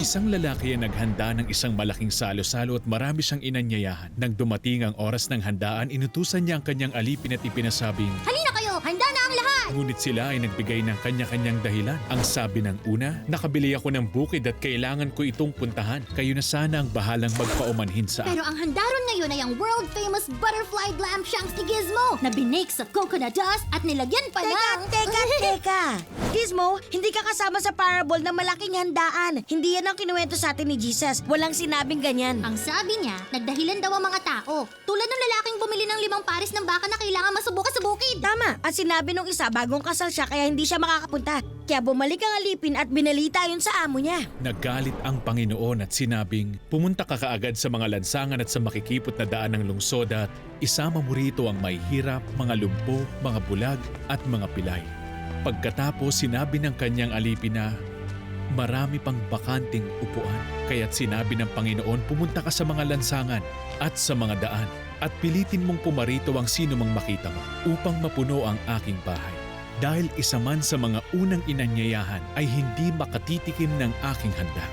Isang lalaki ang naghanda ng isang malaking salo-salo at marami siyang inanyayahan. Nang dumating ang oras ng handaan, inutusan niya ang kanyang alipin at ipinasabing, Halina kayo! Handa na ang lahat! ngunit sila ay nagbigay ng kanya-kanyang dahilan. Ang sabi ng una, nakabili ako ng bukid at kailangan ko itong puntahan. Kayo na sana ang bahalang magpaumanhin sa Pero ang handaron ngayon ay ang world-famous butterfly glam shanks ni Gizmo na binake sa coconut dust at nilagyan pa ng... Teka! Gizmo, hindi ka kasama sa parable ng malaking handaan. Hindi yan ang kinuwento sa atin ni Jesus. Walang sinabing ganyan. Ang sabi niya, nagdahilan daw ang mga tao. Tulad ng lalaking bumili ng 5 pares ng baka na kailangan masubukan sa bukid. Tama, at sinabi nung isa bagong kasal siya kaya hindi siya makakapunta. Kaya bumalik ang alipin at binalita yun sa amo niya. Nagalit ang Panginoon at sinabing, pumunta ka kaagad sa mga lansangan at sa makikipot na daan ng lungsod at isama mo rito ang may hirap, mga lumpo, mga bulag at mga pilay. Pagkatapos sinabi ng kanyang alipin na marami pang bakanting upuan. Kaya't sinabi ng Panginoon, pumunta ka sa mga lansangan at sa mga daan at pilitin mong pumarito ang sino mang makita mo upang mapuno ang aking bahay. Dahil isa man sa mga unang inanyayahan ay hindi makatitikim ng aking handa.